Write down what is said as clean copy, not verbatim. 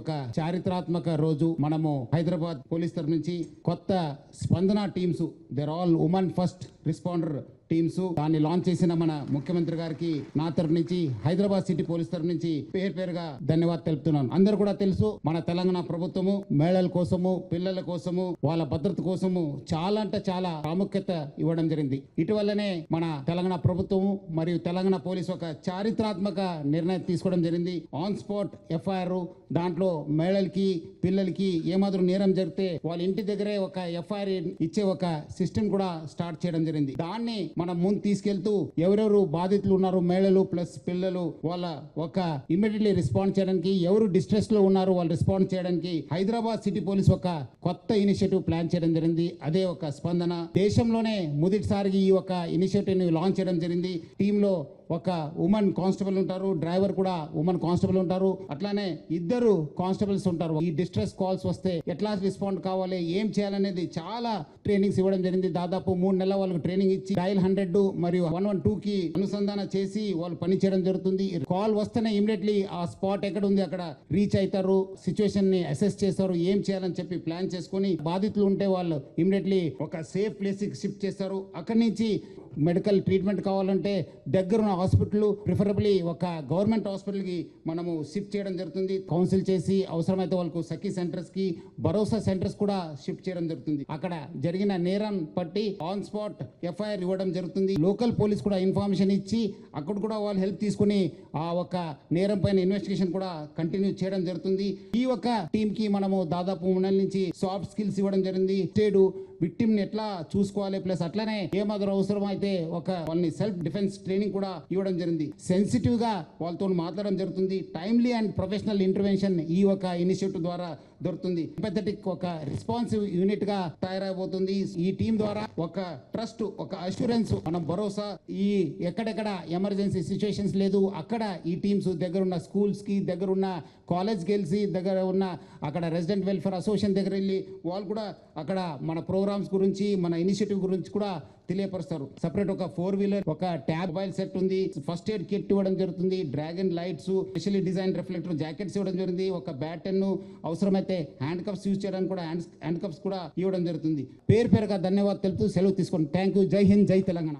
ఒక చారిత్రాత్మక రోజు. మనము హైదరాబాద్ పోలీస్ తరఫు నుంచి కొత్త Spandana teams, they're all women first responder teams, దాన్ని లాంచ్ చేసిన మన ముఖ్యమంత్రి గారికి నా తరఫు నుంచి, హైదరాబాద్ సిటీ పోలీస్ తరఫు నుంచి పేరుగా ధన్యవాదాలు తెలుపుతున్నాను. అందరూ కూడా తెలుసు, మన తెలంగాణ ప్రభుత్వము మహిళల కోసము, పిల్లల కోసము, వాళ్ళ భద్రత కోసము చాలా అంటే చాలా ప్రాముఖ్యత ఇవ్వడం జరిగింది. ఇటీవలనే మన తెలంగాణ ప్రభుత్వము మరియు తెలంగాణ పోలీసు ఒక చారిత్రాత్మక నిర్ణయం తీసుకోవడం జరిగింది. ఆన్ స్పాట్ ఎఫ్ఐఆర్, దాంట్లో మహిళలకి, పిల్లలకి ఏమాత్రం నేరం జరిగితే వాళ్ళ ఇంటి దగ్గరే ఒక ఎఫ్ఐఆర్ ఇచ్చే ఒక సిస్టమ్ కూడా స్టార్ట్ చేయడం జరిగింది. దాన్ని మనం ముందు తీసుకెళ్తూ ఎవరెవరు బాధితులు ఉన్నారు, మహిళలు ప్లస్ పిల్లలు, వాళ్ళ ఒక ఇమ్మీడియట్లీ రెస్పాండ్ చేయడానికి, ఎవరు డిస్ట్రెస్ లో ఉన్నారు వాళ్ళు రెస్పాండ్ చేయడానికి హైదరాబాద్ సిటీ పోలీస్ ఒక కొత్త ఇనిషియేటివ్ ప్లాన్ చేయడం జరిగింది. అదే ఒక స్పందన. దేశంలోనే మొదటిసారిగా ఈ ఒక ఇనిషియేటివ్ ని లాంచ్ చేయడం జరిగింది. టీంలో ఒక ఉమెన్ కానిస్టేబుల్ ఉంటారు, డ్రైవర్ కూడా ఉమెన్ కానిస్టేబుల్ ఉంటారు, అట్లానే ఇద్దరు కానిస్టేబుల్స్ ఉంటారు. ఈ డిస్ట్రెస్ కాల్స్ వస్తే ఎట్లా రెస్పాండ్ కావాలి, ఏం చేయాలనేది చాలా ట్రైనింగ్స్ ఇవ్వడం జరిగింది. దాదాపు 3 నెలల వాళ్ళకి ట్రైనింగ్ ఇచ్చి డయల్ 100 మరియు 112 కి అనుసంధానం చేసి వాళ్ళు పని చేయడం జరుగుతుంది. కాల్ వస్తేనే ఇమీడియట్లీ ఆ స్పాట్ ఎక్కడ ఉంది అక్కడ రీచ్ అవుతారు, సిచ్యువేషన్ ని అసెస్ చేస్తారు, ఏం చేయాలని చెప్పి ప్లాన్ చేసుకుని, బాధితులు ఉంటే వాళ్ళు ఇమీడియట్లీ ఒక సేఫ్ ప్లేస్ కి షిఫ్ట్ చేస్తారు. అక్కడి నుంచి మెడికల్ ట్రీట్మెంట్ కావాలంటే దగ్గరున్న హాస్పిటల్, ప్రిఫరబుల్లీ ఒక గవర్నమెంట్ హాస్పిటల్కి మనము షిఫ్ట్ చేయడం జరుగుతుంది. కౌన్సిల్ చేసి అవసరమైతే వాళ్ళకు సఖీ సెంటర్స్ కి, భరోసా సెంటర్స్ కూడా షిఫ్ట్ చేయడం జరుగుతుంది. అక్కడ జరిగిన నేరం పట్టి ఆన్ స్పాట్ ఎఫ్ఐఆర్ ఇవ్వడం జరుగుతుంది. లోకల్ పోలీస్ కూడా ఇన్ఫర్మేషన్ ఇచ్చి అక్కడ కూడా వాళ్ళు హెల్ప్ తీసుకుని ఆ ఒక నేరం పైన ఇన్వెస్టిగేషన్ కూడా కంటిన్యూ చేయడం జరుగుతుంది. ఈ ఒక టీమ్ కి మనము దాదాపు 3 నెలల నుంచి సాఫ్ట్ స్కిల్స్ ఇవ్వడం జరిగింది. స్టేడు విక్టిమ్ ని ఎట్లా చూసుకోవాలి, ప్లస్ అట్లానే ఏమాత్రం అవసరం అయితే ఒక వాళ్ళని సెల్ఫ్ డిఫెన్స్ ట్రైనింగ్ కూడా ఇవ్వడం జరిగింది. సెన్సిటివ్ గా వాళ్ళతో మాట్లాడడం జరుగుతుంది. టైమ్లీ అండ్ ప్రొఫెషనల్ ఇంటర్వెన్షన్ ఈ ఒక ఇనిషియేటివ్ ద్వారా దొరుకుతుంది. ఎంపథెటిక్ ఒక రెస్పాన్సివ్ యూనిట్ గా తయారైపోతుంది. ఈ టీం ద్వారా ఒక ట్రస్ట్, ఒక అష్యూరెన్స్, మనం భరోసా, ఈ ఎక్కడెక్కడ ఎమర్జెన్సీ సిచ్యువేషన్స్ లేదు అక్కడ ఈ టీమ్స్ దగ్గర ఉన్న స్కూల్స్ కి, దగ్గర ఉన్న కాలేజ్ గెలిసి, దగ్గర ఉన్న అక్కడ రెసిడెంట్ వెల్ఫేర్ అసోసియేషన్ దగ్గర వెళ్ళి వాళ్ళు కూడా అక్కడ మన ప్రోగ్రామ్స్ గురించి, మన ఇనిషియేటివ్ గురించి కూడా తెలియపరుస్తారు. సపరేట్ ఒక 4-వీలర్, ఒక ట్యాబ్ మొబైల్ సెట్ ఉంది, ఫస్ట్ ఎయిడ్ కిట్ ఇవ్వడం జరుగుతుంది, dragon lights, specially design reflector jackets ఇవ్వడం జరిగింది, ఒక బ్యాటన్, అవసరమైతే హ్యాండ్ కప్స్ యూజ్ చేయడానికి కూడా హ్యాండ్ కప్స్ కూడా ఇవ్వడం జరుగుతుంది. పేరుగా ధన్యవాదాలు తెలుపుతూ సెలవు తీసుకోండి. Thank you. జై హింద్, జై తెలంగాణ.